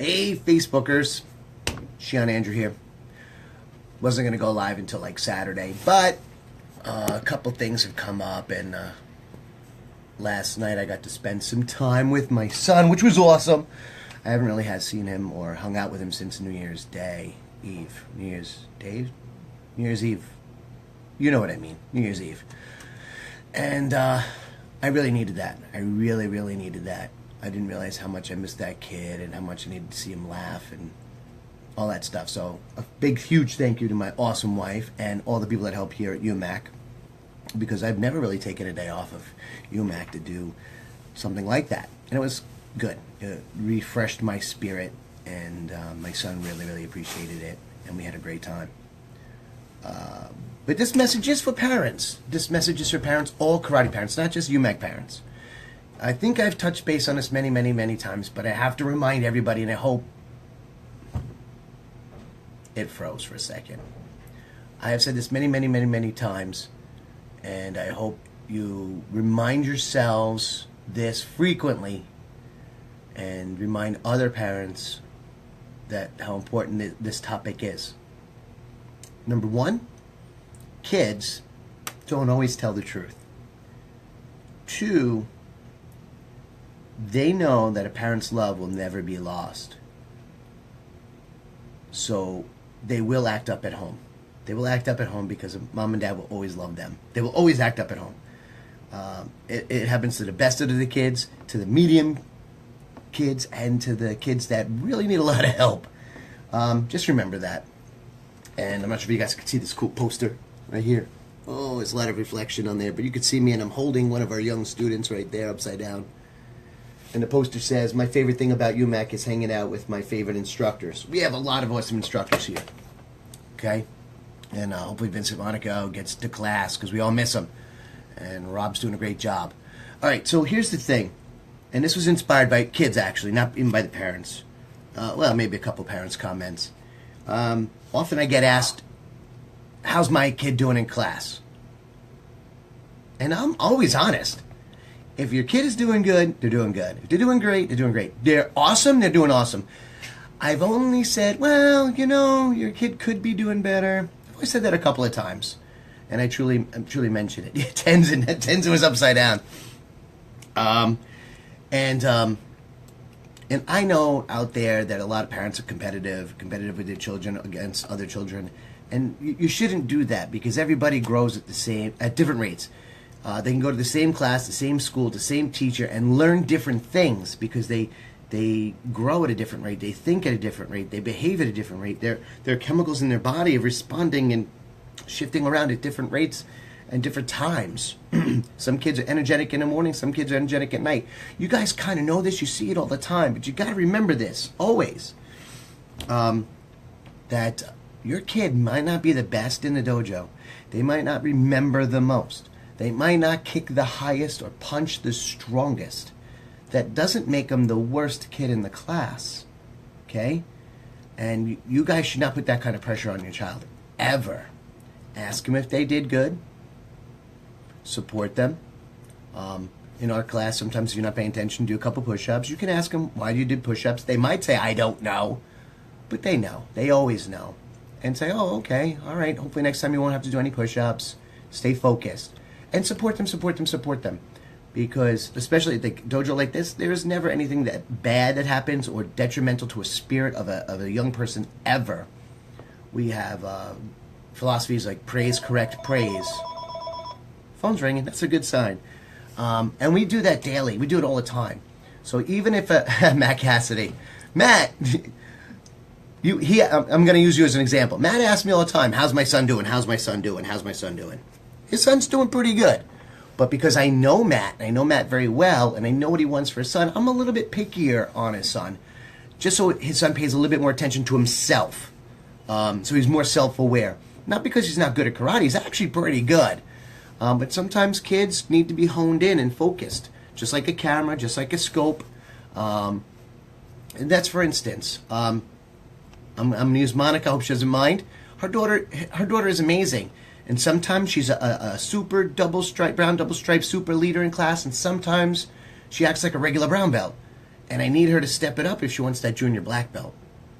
Hey, Facebookers. Sean Andrew here. Wasn't going to go live until like Saturday, but a couple things have come up, and last night I got to spend some time with my son, which was awesome. I haven't really seen him or hung out with him since New Year's Eve. You know what I mean, New Year's Eve. And I really needed that. I really, really needed that. I didn't realize how much I missed that kid and how much I needed to see him laugh and all that stuff. So a big, huge thank you to my awesome wife and all the people that help here at UMAC, because I've never really taken a day off of UMAC to do something like that. And it was good. It refreshed my spirit, and my son really, really appreciated it, and we had a great time. But this message is for parents. This message is for parents, all karate parents, not just UMAC parents. I think I've touched base on this many, many, many times, but I have to remind everybody, and I hope it froze for a second. I have said this many, many, many, many times, and I hope you remind yourselves this frequently and remind other parents that how important this topic is. Number one, kids don't always tell the truth. Two, they know that a parent's love will never be lost. So they will act up at home. They will act up at home because mom and dad will always love them. They will always act up at home. It happens to the best of the kids, to the medium kids, and to the kids that really need a lot of help. Just remember that. And I'm not sure if you guys can see this cool poster right here. Oh, there's a lot of reflection on there, but you can see me, and I'm holding one of our young students right there upside down. And the poster says, my favorite thing about UMAC is hanging out with my favorite instructors. We have a lot of awesome instructors here. Okay? And hopefully Vincent Monaco gets to class, because we all miss him. And Rob's doing a great job. All right, so here's the thing. And this was inspired by kids, actually, not even by the parents. Well, maybe a couple parents' comments. Often I get asked, how's my kid doing in class? And I'm always honest. If your kid is doing good, they're doing good. If they're doing great, they're doing great. They're awesome, they're doing awesome. I've only said, well, your kid could be doing better. I've only said that a couple of times. And I truly mentioned it. Tens was upside down. And I know out there that a lot of parents are competitive with their children against other children. And you shouldn't do that, because everybody grows at different rates. They can go to the same class, the same school, the same teacher, and learn different things because they grow at a different rate. They think at a different rate. They behave at a different rate. There are chemicals in their body of responding and shifting around at different rates and different times. Some kids are energetic in the morning. Some kids are energetic at night. You guys kind of know this. You see it all the time. But you got to remember this always, that your kid might not be the best in the dojo. They might not remember the most. They might not kick the highest or punch the strongest. That doesn't make them the worst kid in the class, okay? And you guys should not put that kind of pressure on your child, ever. Ask them if they did good. Support them. In our class, sometimes if you're not paying attention, do a couple push-ups. You can ask them, why you did push-ups? They might say, I don't know. But they know. They always know. And say, oh, okay, all right. Hopefully next time you won't have to do any push-ups. Stay focused. And support them. Because, especially at the dojo like this, there is never anything that bad that happens or detrimental to a spirit of a young person ever. We have philosophies like praise, correct, praise. Phone's ringing. That's a good sign. And we do that daily. We do it all the time. So even if Matt Cassidy, Matt, I'm going to use you as an example. Matt asks me all the time, how's my son doing? How's my son doing? How's my son doing? His son's doing pretty good. But because I know Matt very well, and I know what he wants for his son, I'm a little bit pickier on his son, just so his son pays a little bit more attention to himself. So he's more self-aware. Not because he's not good at karate. He's actually pretty good. But sometimes kids need to be honed in and focused, just like a camera, just like a scope. And that's, for instance, I'm going to use Monica. I hope she doesn't mind. Her daughter is amazing. And sometimes she's a super brown double stripe super leader in class, and sometimes she acts like a regular brown belt. And I need her to step it up if she wants that junior black belt.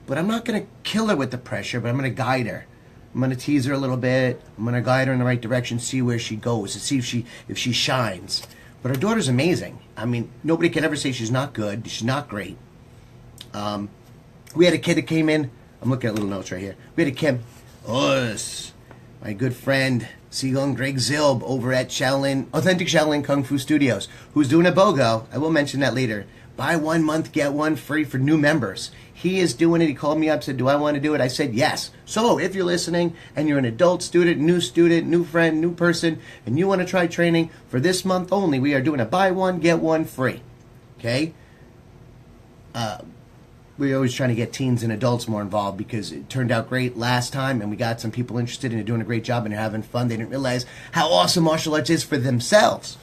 But I'm not going to kill her with the pressure, but I'm going to guide her. I'm going to tease her a little bit. I'm going to guide her in the right direction, see where she goes, to see if she shines. But her daughter's amazing. I mean, nobody can ever say she's not good. She's not great. We had a kid that came in. I'm looking at little notes right here. We had a kid, my good friend, Seagung Greg Zilb over at Authentic Shaolin Kung Fu Studios, who's doing a BOGO. I will mention that later. Buy 1 month, get one free for new members. He is doing it. He called me up, said, do I want to do it? I said, yes. So if you're listening and you're an adult student, new friend, new person, and you want to try training for this month only, we are doing a buy one, get one free. Okay? We're always trying to get teens and adults more involved because it turned out great last time and we got some people interested and they're doing a great job and they're having fun. They didn't realize how awesome martial arts is for themselves.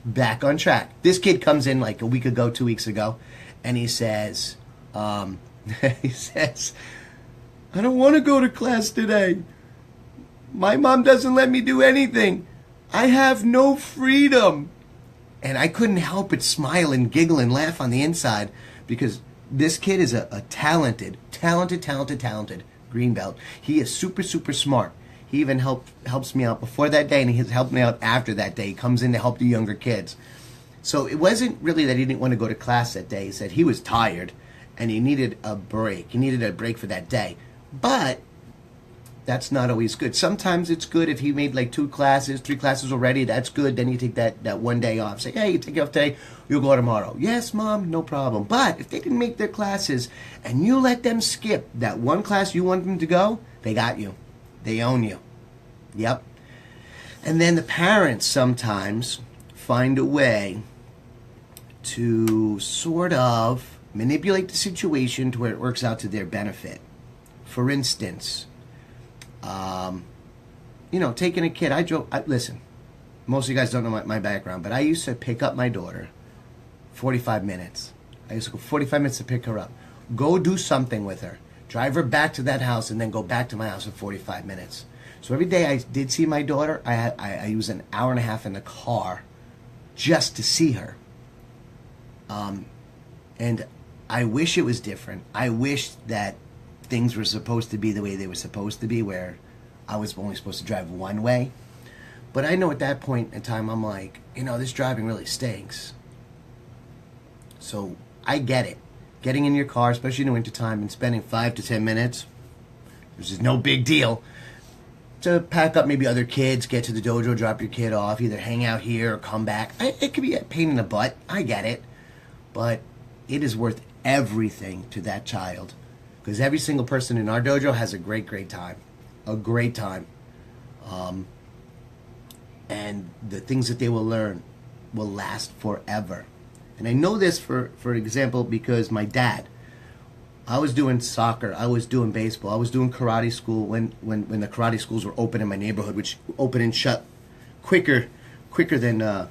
Back on track. This kid comes in like a week ago, 2 weeks ago, and he says, I don't want to go to class today. My mom doesn't let me do anything. I have no freedom. And I couldn't help but smile and giggle and laugh on the inside because this kid is a talented green belt. He is super, super smart. He even helps me out before that day, and he has helped me out after that day. He comes in to help the younger kids. So it wasn't really that he didn't want to go to class that day. He said he was tired, and he needed a break. He needed a break for that day. But that's not always good. Sometimes it's good if he made like 2 classes, 3 classes already. That's good. Then you take that one day off. Say, hey, you take it off today. You'll go tomorrow. Yes, Mom, no problem. But if they didn't make their classes and you let them skip that one class you want them to go, they got you. They own you. Yep. And then the parents sometimes find a way to sort of manipulate the situation to where it works out to their benefit. For instance, taking a kid. Listen, most of you guys don't know my background, but I used to pick up my daughter 45 minutes. I used to go 45 minutes to pick her up. Go do something with her. Drive her back to that house and then go back to my house in 45 minutes. So every day I did see my daughter, I used an hour and a half in the car just to see her. And I wish it was different. I wish that things were supposed to be the way they were supposed to be, where I was only supposed to drive one way. But I know at that point in time, I'm like, this driving really stinks. So I get it. Getting in your car, especially in the wintertime, and spending 5 to 10 minutes, which is no big deal, to pack up maybe other kids, get to the dojo, drop your kid off, either hang out here or come back. It could be a pain in the butt. I get it. But it is worth everything to that child. Because every single person in our dojo has a great, great time. A great time. And the things that they will learn will last forever. And I know this, for example, because my dad, I was doing soccer, I was doing baseball, I was doing karate school when the karate schools were open in my neighborhood, which open and shut quicker than,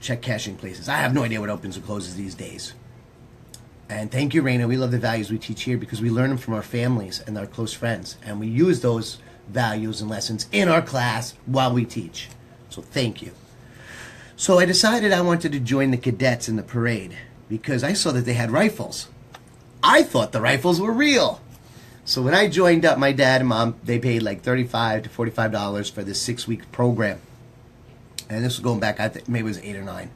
check cashing places. I have no idea what opens and closes these days. And thank you, Raina. We love the values we teach here because we learn them from our families and our close friends. And we use those values and lessons in our class while we teach. So thank you. So I decided I wanted to join the cadets in the parade because I saw that they had rifles. I thought the rifles were real. So when I joined up, my dad and mom, they paid like $35 to $45 for this 6-week program. And this was going back, I think maybe it was 8 or 9.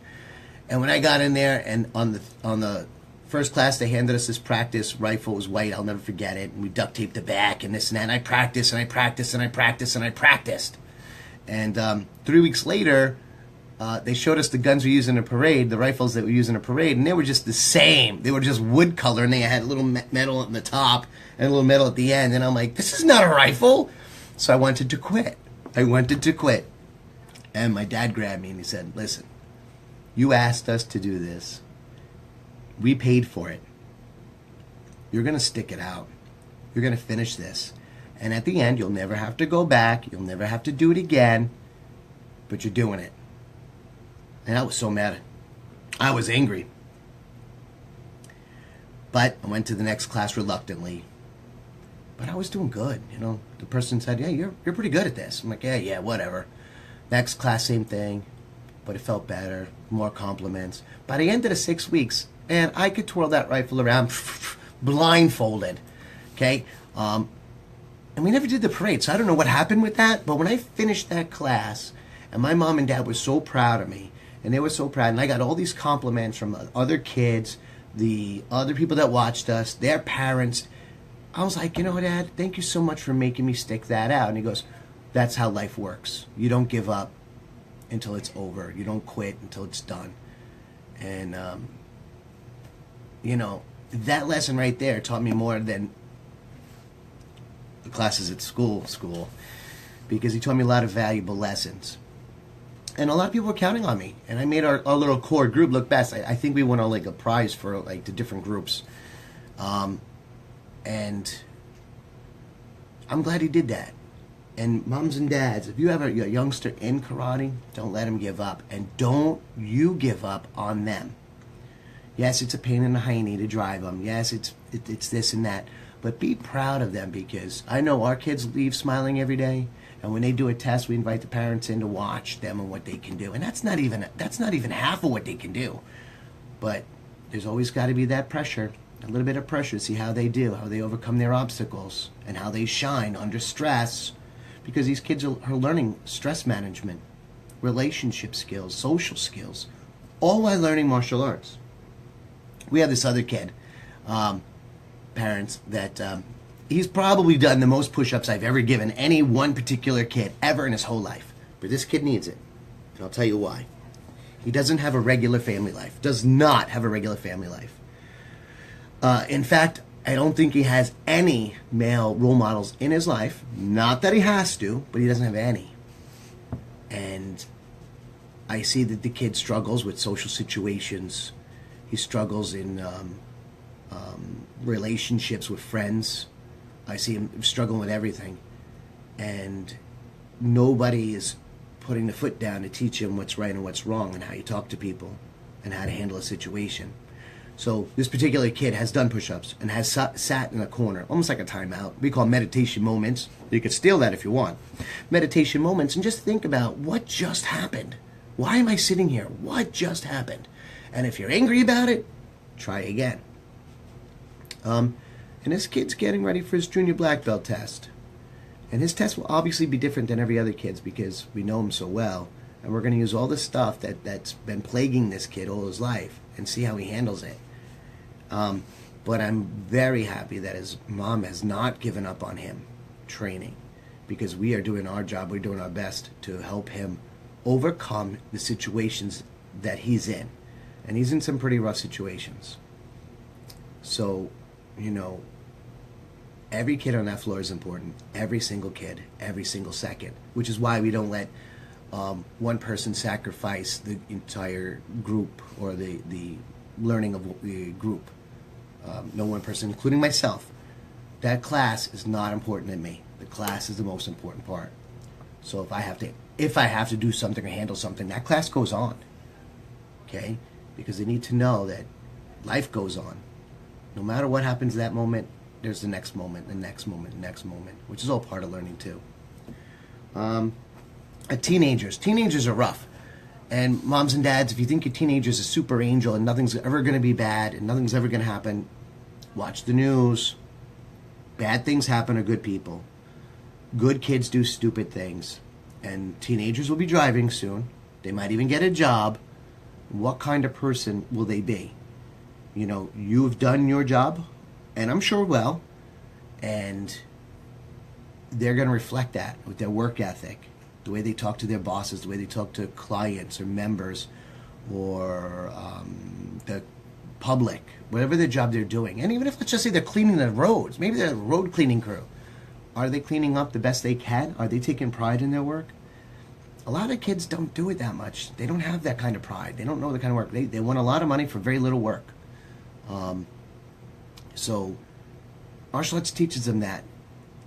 And when I got in there, and on the first class, they handed us this practice rifle. It was white. I'll never forget it. And we duct taped the back and this and that. And I practiced and I practiced and I practiced and I practiced. And 3 weeks later, they showed us the guns we used in a parade, the rifles that we used in a parade, and they were just the same. They were just wood color, and they had a little metal on the top and a little metal at the end. And I'm like, this is not a rifle. So I wanted to quit. And my dad grabbed me and he said, listen, you asked us to do this. We paid for it. You're going to stick it out. You're going to finish this. And at the end, you'll never have to go back. You'll never have to do it again. But you're doing it. And I was so mad. I was angry. But I went to the next class reluctantly. But I was doing good. The person said, yeah, you're pretty good at this. I'm like, yeah, whatever. Next class, same thing. but it felt better, more compliments. By the end of the 6 weeks, and I could twirl that rifle around blindfolded, okay? And we never did the parade, so I don't know what happened with that, but when I finished that class, and my mom and dad were so proud of me, and they were so proud, and I got all these compliments from other kids, the other people that watched us, their parents. I was like, you know, Dad, thank you so much for making me stick that out. And he goes, that's how life works. You don't give up until it's over. You don't quit until it's done. And, you know, that lesson right there taught me more than the classes at school, because he taught me a lot of valuable lessons. And a lot of people were counting on me. And I made our little core group look best. I think we won like a prize for like the different groups. And I'm glad he did that. And moms and dads, if you have a youngster in karate, don't let him give up. And don't you give up on them. Yes, it's a pain in the hiney to drive them. Yes, it's this and that. But be proud of them, because I know our kids leave smiling every day. And when they do a test, we invite the parents in to watch them and what they can do. And that's not even half of what they can do. But there's always got to be that pressure, a little bit of pressure to see how they do, how they overcome their obstacles, and how they shine under stress. Because these kids are learning stress management, relationship skills, social skills, all while learning martial arts. We have this other kid, parents, that he's probably done the most push-ups I've ever given any one particular kid ever in his whole life. But this kid needs it, and I'll tell you why. He doesn't have a regular family life, does not have a regular family life. In fact, I don't think he has any male role models in his life. Not that he has to, but he doesn't have any. And I see that the kid struggles with social situations. He struggles in relationships with friends. I see him struggling with everything. And nobody is putting the foot down to teach him what's right and what's wrong, and how you talk to people and how to handle a situation. So this particular kid has done push-ups and has sat in a corner, almost like a timeout. We call meditation moments. You could steal that if you want. Meditation moments, and just think about what just happened. Why am I sitting here? What just happened? And if you're angry about it, try again. And this kid's getting ready for his junior black belt test. And his test will obviously be different than every other kid's, because we know him so well. And we're going to use all the stuff that's been plaguing this kid all his life and see how he handles it. But I'm very happy that his mom has not given up on him training, because we are doing our job. We're doing our best to help him overcome the situations that he's in. And he's in some pretty rough situations. So, you know, every kid on that floor is important. Every single kid, every single second. Which is why we don't let one person sacrifice the entire group or the learning of the group. No one person, including myself. That class is not important to me. The class is the most important part. So if I have to do something or handle something, that class goes on. Okay? Because they need to know that life goes on. No matter what happens at that moment, there's the next moment, the next moment, the next moment, which is all part of learning too. Teenagers are rough. And moms and dads, if you think your teenager's a super angel and nothing's ever going to be bad and nothing's ever going to happen, watch the news. Bad things happen to good people. Good kids do stupid things. And teenagers will be driving soon. They might even get a job. What kind of person will they be? You know, you've done your job, and I'm sure well, and they're going to reflect that with their work ethic. The way they talk to their bosses, the way they talk to clients or members or the public, whatever their job they're doing. And even if, let's just say, they're cleaning the roads, maybe they're a road cleaning crew. Are they cleaning up the best they can? Are they taking pride in their work? A lot of kids don't do it that much. They don't have that kind of pride. They don't know the kind of work. They want a lot of money for very little work. So martial arts teaches them that.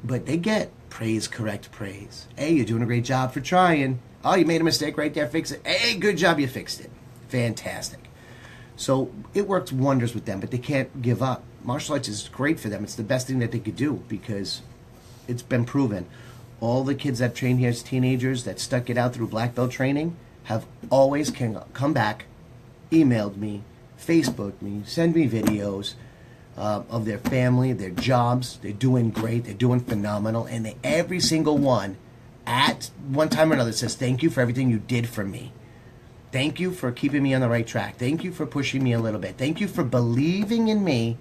But they get praise, correct praise. Hey, you're doing a great job for trying. Oh, you made a mistake right there, fix it. Hey, good job, you fixed it. Fantastic. So it works wonders with them, but they can't give up. Martial arts is great for them. It's the best thing that they could do, because it's been proven. All the kids that train here as teenagers that stuck it out through black belt training, have always come back, emailed me, Facebooked me, send me videos of their family, their jobs. They're doing great. They're doing phenomenal. And every single one, at one time or another, says, thank you for everything you did for me. Thank you for keeping me on the right track. Thank you for pushing me a little bit. Thank you for believing in me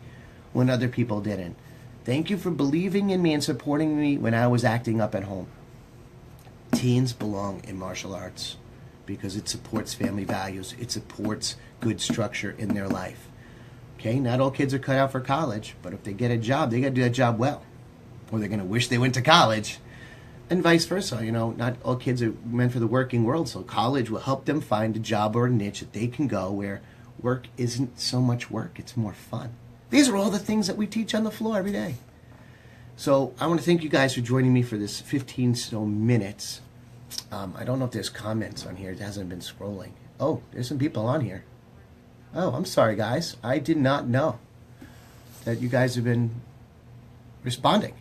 when other people didn't. Thank you for believing in me and supporting me when I was acting up at home. Teens belong in martial arts because it supports family values. It supports good structure in their life. Okay, not all kids are cut out for college, but if they get a job, they got to do that job well. Or they're going to wish they went to college. And vice versa. Not all kids are meant for the working world, so college will help them find a job or a niche that they can go where work isn't so much work, it's more fun. These are all the things that we teach on the floor every day. So I want to thank you guys for joining me for this 15 so minutes. I don't know if there's comments on here. It hasn't been scrolling. Oh, there's some people on here. Oh, I'm sorry, guys. I did not know that you guys have been responding.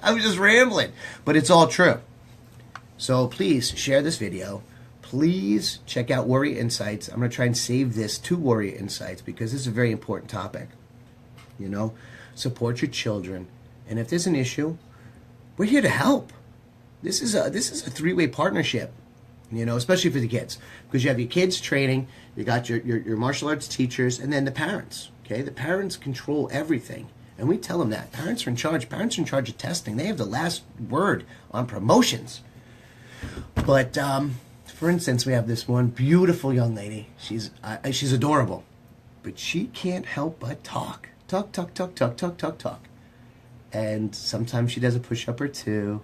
I was just rambling, but it's all true. So please share this video. Please check out Warrior Insights. I'm going to try and save this to Warrior Insights because this is a very important topic. Support your children. And if there's an issue, we're here to help. This is a three-way partnership, especially for the kids. Because you have your kids training, you got your martial arts teachers, and then the parents. Okay? The parents control everything. And we tell them that. Parents are in charge. Parents are in charge of testing. They have the last word on promotions. But, for instance, we have this one beautiful young lady. She's adorable. But she can't help but talk. Talk, talk, talk, talk, talk, talk, talk. And sometimes she does a push-up or two,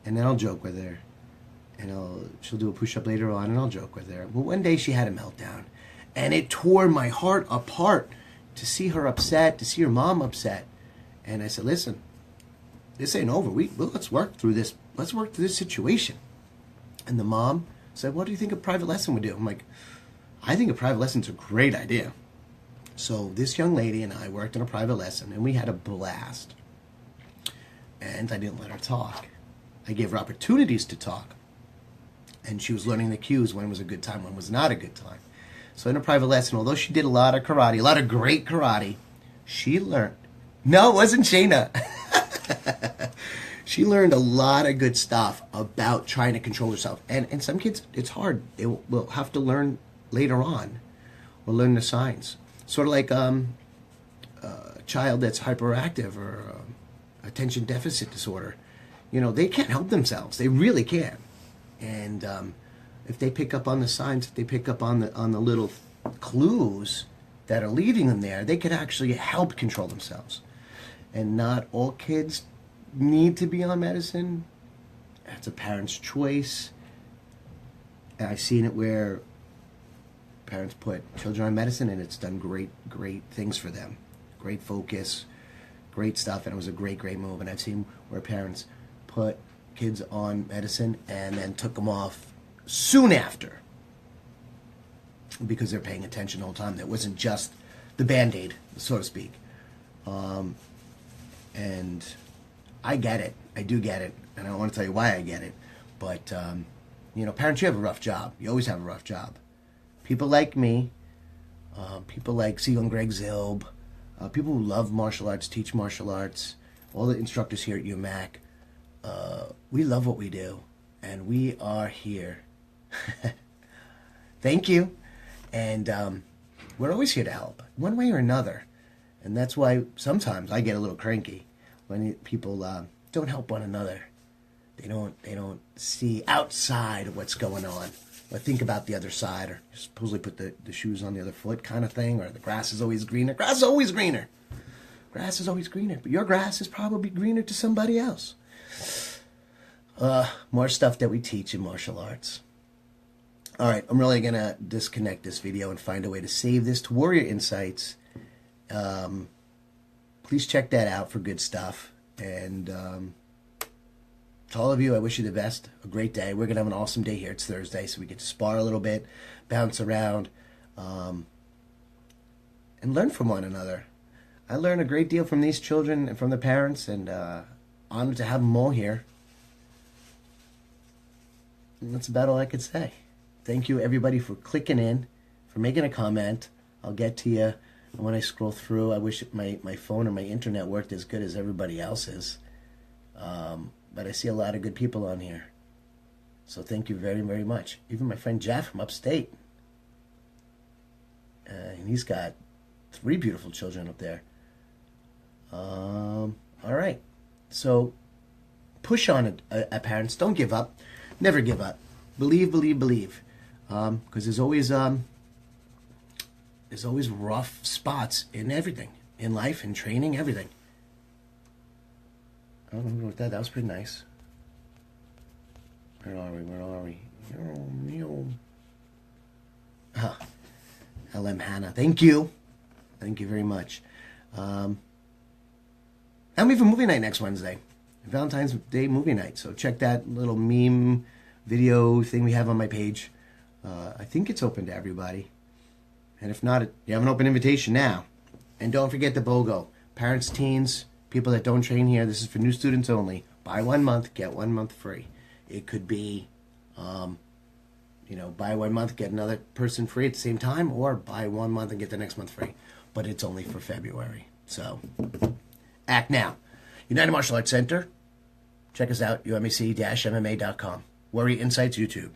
and then I'll joke with her. And she'll do a push-up later on, and I'll joke with her. Well, one day she had a meltdown. And it tore my heart apart to see her upset, to see her mom upset. And I said, listen, this ain't over. Let's work through this. Let's work through this situation. And the mom said, what do you think a private lesson would do? I'm like, I think a private lesson's a great idea. So this young lady and I worked on a private lesson, and we had a blast. And I didn't let her talk. I gave her opportunities to talk. And she was learning the cues, when was a good time, when was not a good time. So in a private lesson, although she did a lot of karate, a lot of great karate, she learned. No, it wasn't Shayna. She learned a lot of good stuff about trying to control herself. And some kids, it's hard. They will have to learn later on or learn the signs. Sort of like a child that's hyperactive or attention deficit disorder. They can't help themselves. They really can't. And if they pick up on the signs, if they pick up on the little clues that are leading them there, they could actually help control themselves. And not all kids need to be on medicine. That's a parent's choice. And I've seen it where parents put children on medicine and it's done great things for them. Great focus, great stuff, and it was a great move. And I've seen where parents put kids on medicine and then took them off soon after because they're paying attention the whole time. That wasn't just the Band-Aid, so to speak. And I get it. I do get it. And I don't want to tell you why I get it. But, parents, you have a rough job. You always have a rough job. People like me, people like Siegel and Greg Zilb, people who love martial arts, teach martial arts, all the instructors here at UMAC, we love what we do. And we are here. Thank you. And we're always here to help, one way or another. And that's why sometimes I get a little cranky when people don't help one another. They don't see outside of what's going on, or think about the other side, or supposedly put the shoes on the other foot kind of thing, or the grass is always greener. Grass is always greener. Grass is always greener, but your grass is probably greener to somebody else. More stuff that we teach in martial arts. All right, I'm really going to disconnect this video and find a way to save this to Warrior Insights. Please check that out for good stuff. And to all of you, I wish you the best. A great day. We're going to have an awesome day here. It's Thursday, so we get to spar a little bit, bounce around, and learn from one another. I learn a great deal from these children and from the parents, and honored to have them all here. And that's about all I could say. Thank you, everybody, for clicking in, for making a comment. I'll get to you. And when I scroll through, I wish my phone or my internet worked as good as everybody else's. But I see a lot of good people on here. So thank you very, very much. Even my friend Jeff from upstate. And he's got 3 beautiful children up there. All right. So push on it, parents. Don't give up. Never give up. Believe, believe, believe. Because there's always rough spots in everything. In life, in training, everything. I don't know what that was pretty nice. Where are we? LM Hannah. Thank you. Thank you very much. And we have a movie night next Wednesday. Valentine's Day movie night. So check that little meme video thing we have on my page. I think it's open to everybody. And if not, you have an open invitation now. And don't forget the BOGO. Parents, teens, people that don't train here, this is for new students only. Buy 1 month, get 1 month free. It could be, buy 1 month, get another person free at the same time, or buy 1 month and get the next month free. But it's only for February. So, act now. United Martial Arts Center. Check us out, umac-mma.com. Warrior Insights YouTube.